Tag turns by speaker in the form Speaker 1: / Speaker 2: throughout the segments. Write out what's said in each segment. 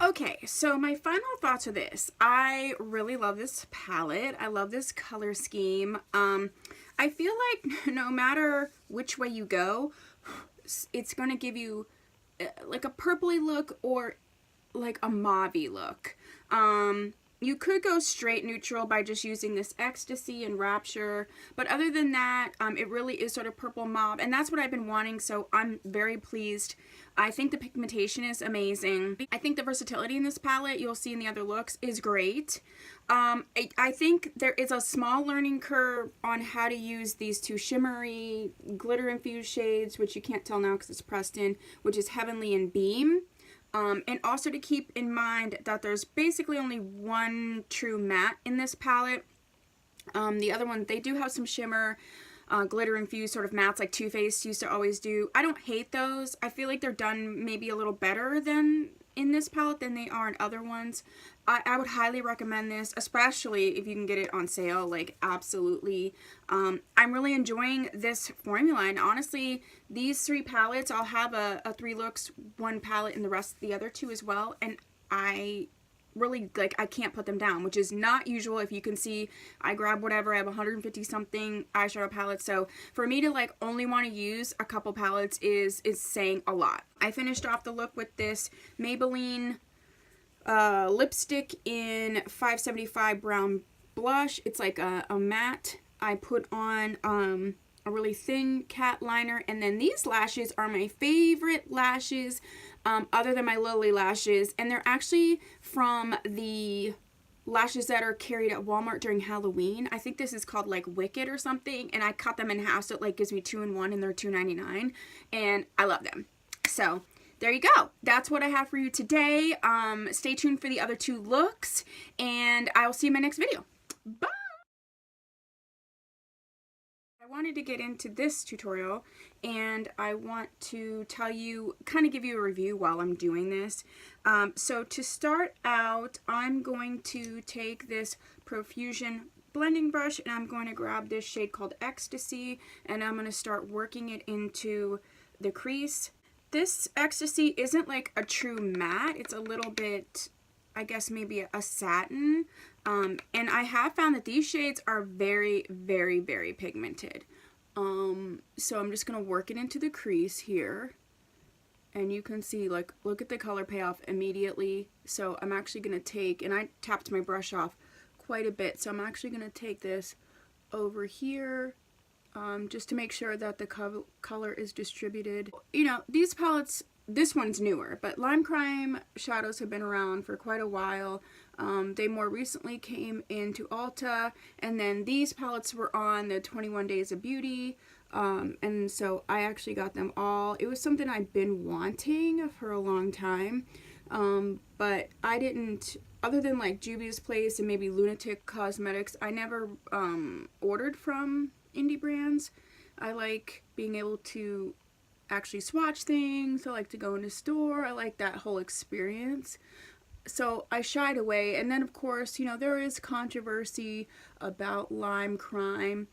Speaker 1: Okay, so my final thoughts are this. I really love this palette. I love this color scheme. I feel like no matter which way you go, it's going to give you like a purpley look or like a mauve-y look. You could go straight neutral by just using this Ecstasy and Rapture, but other than that, it really is sort of purple mauve, and that's what I've been wanting, so I'm very pleased. I think the pigmentation is amazing. I think the versatility in this palette, you'll see in the other looks, is great. I think there is a small learning curve on how to use these two shimmery, glitter-infused shades, which you can't tell now because it's pressed in, which is Heavenly and Beam. And also to keep in mind that there's basically only one true matte in this palette. The other one, they do have some shimmer, glitter infused sort of mattes like Too Faced used to always do. I don't hate those. I feel like they're done maybe a little better than in this palette than they are in other ones. I would highly recommend this, especially if you can get it on sale, like absolutely. I'm really enjoying this formula, and honestly, these three palettes, I'll have a 3 looks, 1 palette, and the rest of the other 2 as well, and I really, like, I can't put them down, which is not usual. If you can see, I grab whatever, I have 150 something eyeshadow palettes, so for me to like only want to use a couple palettes is saying a lot. I finished off the look with this Maybelline lipstick in 575 brown blush. It's like a matte. I put on a really thin cat liner, and then these lashes are my favorite lashes other than my Lily lashes, and they're actually from the lashes that are carried at Walmart during Halloween. I think this is called like Wicked or something, and I cut them in half so it like gives me 2 in 1, and they're $2.99, and I love them. So there you go. That's what I have for you today. Stay tuned for the other 2 looks, and I will see you in my next video. Bye! I wanted to get into this tutorial, and I want to tell you, kind of give you a review while I'm doing this. So to start out, I'm going to take this Profusion blending brush, and I'm going to grab this shade called Ecstasy, and I'm going to start working it into the crease. This Ecstasy isn't like a true matte. It's a little bit, I guess maybe a satin. And I have found that these shades are very, very, very pigmented. So I'm just going to work it into the crease here. And you can see, like, look at the color payoff immediately. So I'm actually going to take, and I tapped my brush off quite a bit, so I'm actually going to take this over here. Just to make sure that the color is distributed. You know, these palettes, this one's newer, but Lime Crime shadows have been around for quite a while. They more recently came into Ulta, and then these palettes were on the 21 Days of Beauty, and so I actually got them all. It was something I'd been wanting for a long time, but I didn't, other than like Juvia's Place and maybe Lunatic Cosmetics, I never ordered from indie brands. I like being able to actually swatch things. I like to go in a store. I like that whole experience. So I shied away, and then of course, you know, there is controversy about Lime Crime,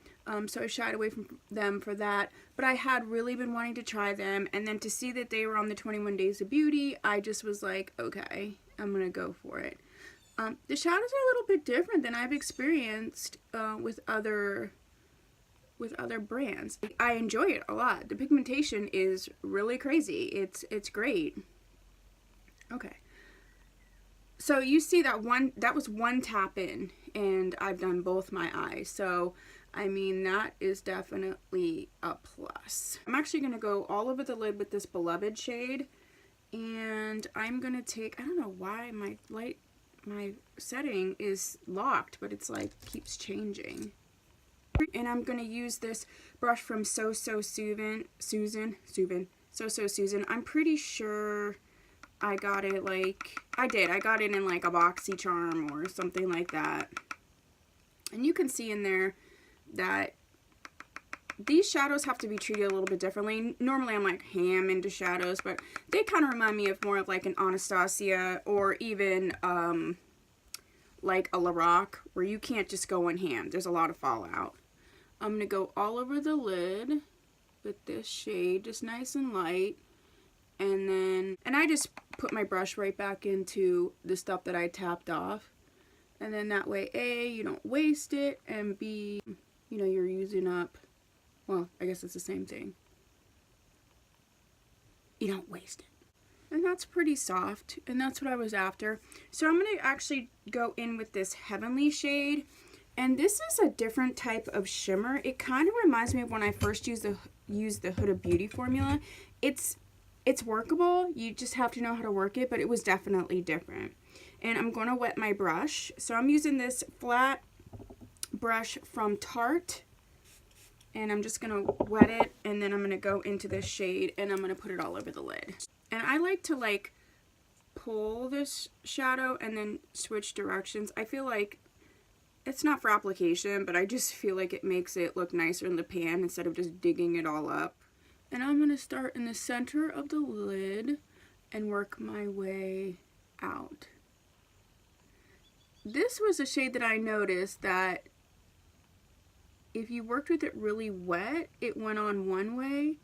Speaker 1: so I shied away from them for that, but I had really been wanting to try them, and then to see that they were on the 21 Days of Beauty, I just was like, okay, I'm gonna go for it. The shadows are a little bit different than I've experienced with other brands. I enjoy it a lot. The pigmentation is really crazy. It's great. Okay. So you see that was one tap in, and I've done both my eyes. So, I mean, that is definitely a plus. I'm actually going to go all over the lid with this Beloved shade, and I'm going to take, I don't know why my setting is locked, but it's like keeps changing. And I'm going to use this brush from So Susan. I'm pretty sure I got it like, I got it in like a BoxyCharm or something like that. And you can see in there that these shadows have to be treated a little bit differently. Normally I'm like ham into shadows, but they kind of remind me of more of like an Anastasia or even like a Lorac, where you can't just go in ham. There's a lot of fallout. I'm going to go all over the lid with this shade, just nice and light. and I just put my brush right back into the stuff that I tapped off. And then that way, A, you don't waste it, and B, you know, you're using up, well, I guess it's the same thing. You don't waste it. And that's pretty soft, and that's what I was after. So I'm going to actually go in with this Heavenly shade. And this is a different type of shimmer. It kind of reminds me of when I first used the Huda Beauty formula. It's workable. You just have to know how to work it, but it was definitely different. And I'm going to wet my brush. So I'm using this flat brush from Tarte. And I'm just going to wet it, and then I'm going to go into this shade, and I'm going to put it all over the lid. And I like to like pull this shadow and then switch directions. I feel like it's not for application, but I just feel like it makes it look nicer in the pan instead of just digging it all up. And I'm going to start in the center of the lid and work my way out. This was a shade that I noticed that if you worked with it really wet, it went on one way.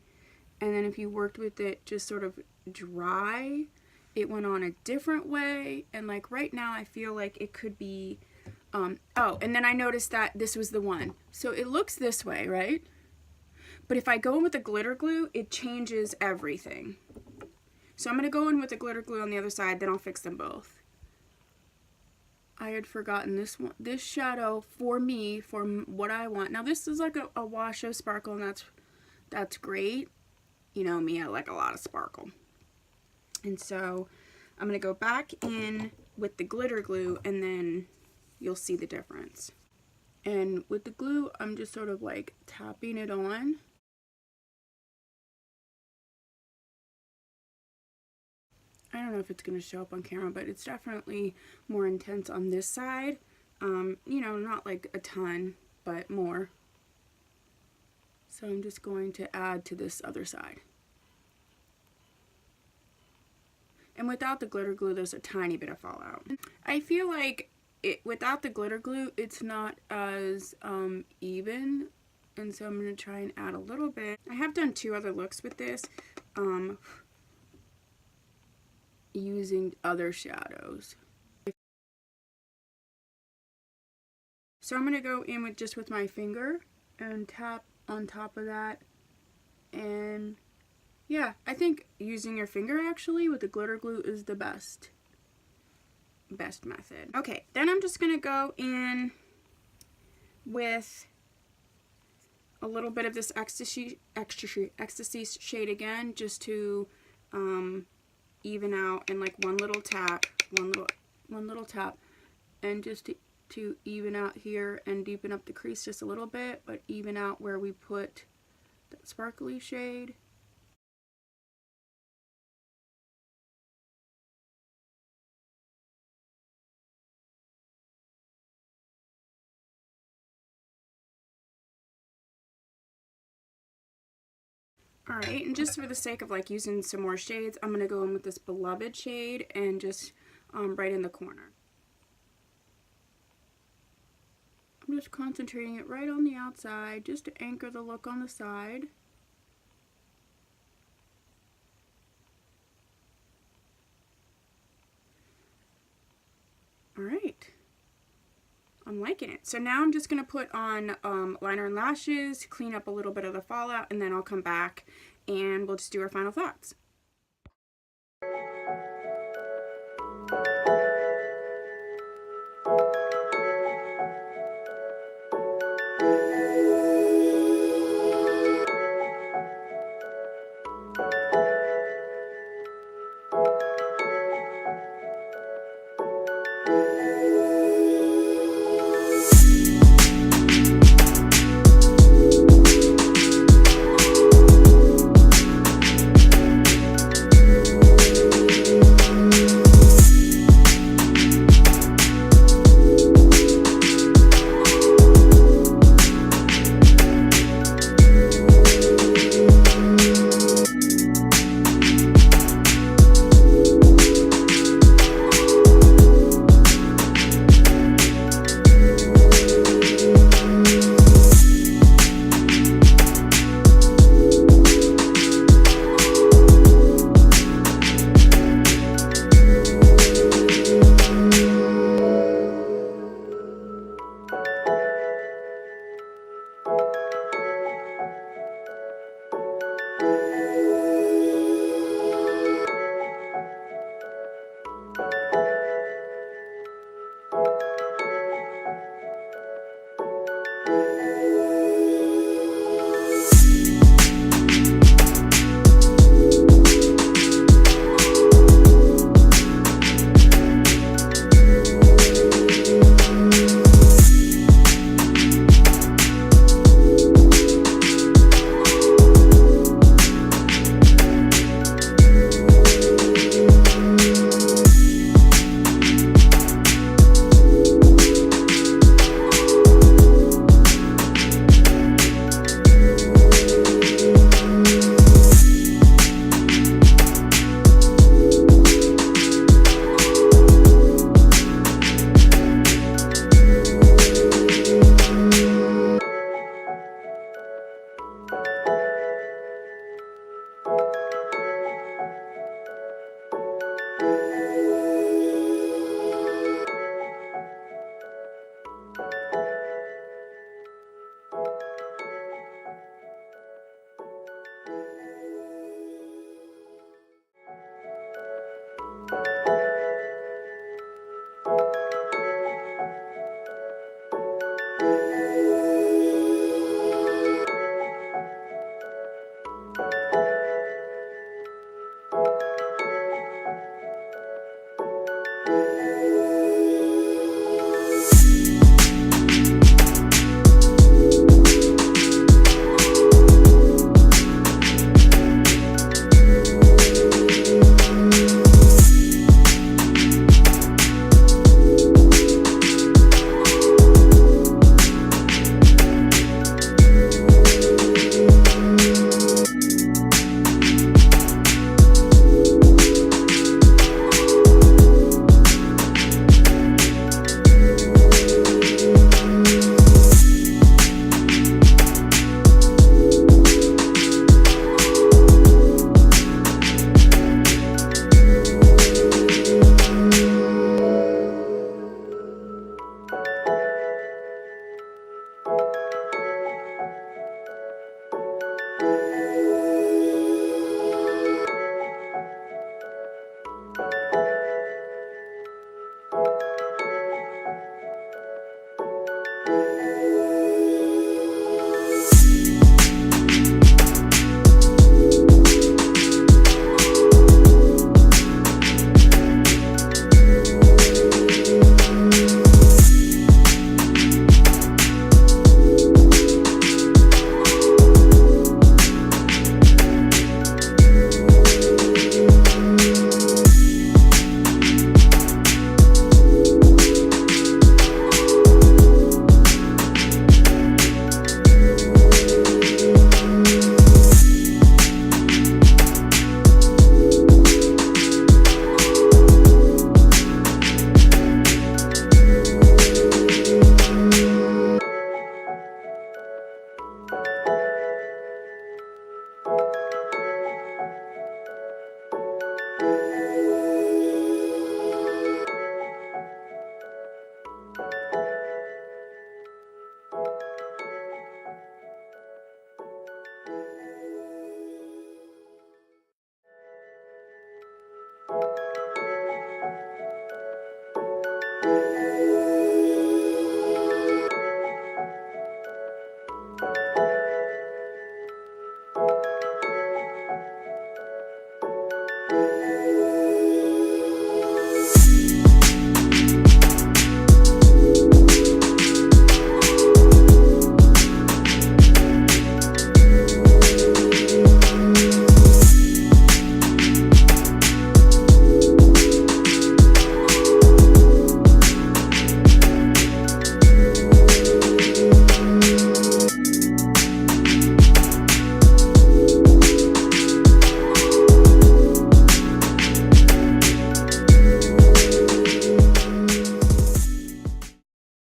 Speaker 1: And then if you worked with it just sort of dry, it went on a different way. And like right now, I feel like it could be, oh, and then I noticed that this was the one. So it looks this way, right? But if I go in with the glitter glue, it changes everything. So I'm going to go in with the glitter glue on the other side, then I'll fix them both. I had forgotten this one, this shadow for me, for what I want. Now this is like a wash of sparkle, and that's great. You know me, I like a lot of sparkle. And so I'm going to go back in with the glitter glue, and then you'll see the difference. And with the glue, I'm just sort of like tapping it on. I don't know if it's going to show up on camera, but it's definitely more intense on this side. You know, not like a ton, but more. So I'm just going to add to this other side. And without the glitter glue, there's a tiny bit of fallout. I feel like without the glitter glue, it's not as even. And so I'm going to try and add a little bit. I have done 2 other looks with this. Using other shadows. So I'm going to go in with my finger and tap on top of that. And yeah, I think using your finger actually with the glitter glue is the best method. Okay, then I'm just going to go in with a little bit of this ecstasy shade again, just to even out, and like one little tap, and just to even out here and deepen up the crease just a little bit, but even out where we put that sparkly shade. Alright, and just for the sake of like using some more shades, I'm going to go in with this Beloved shade and just right in the corner. I'm just concentrating it right on the outside just to anchor the look on the side. Alright. I'm liking it. So now I'm just going to put on liner and lashes, clean up a little bit of the fallout, and then I'll come back and we'll just do our final thoughts.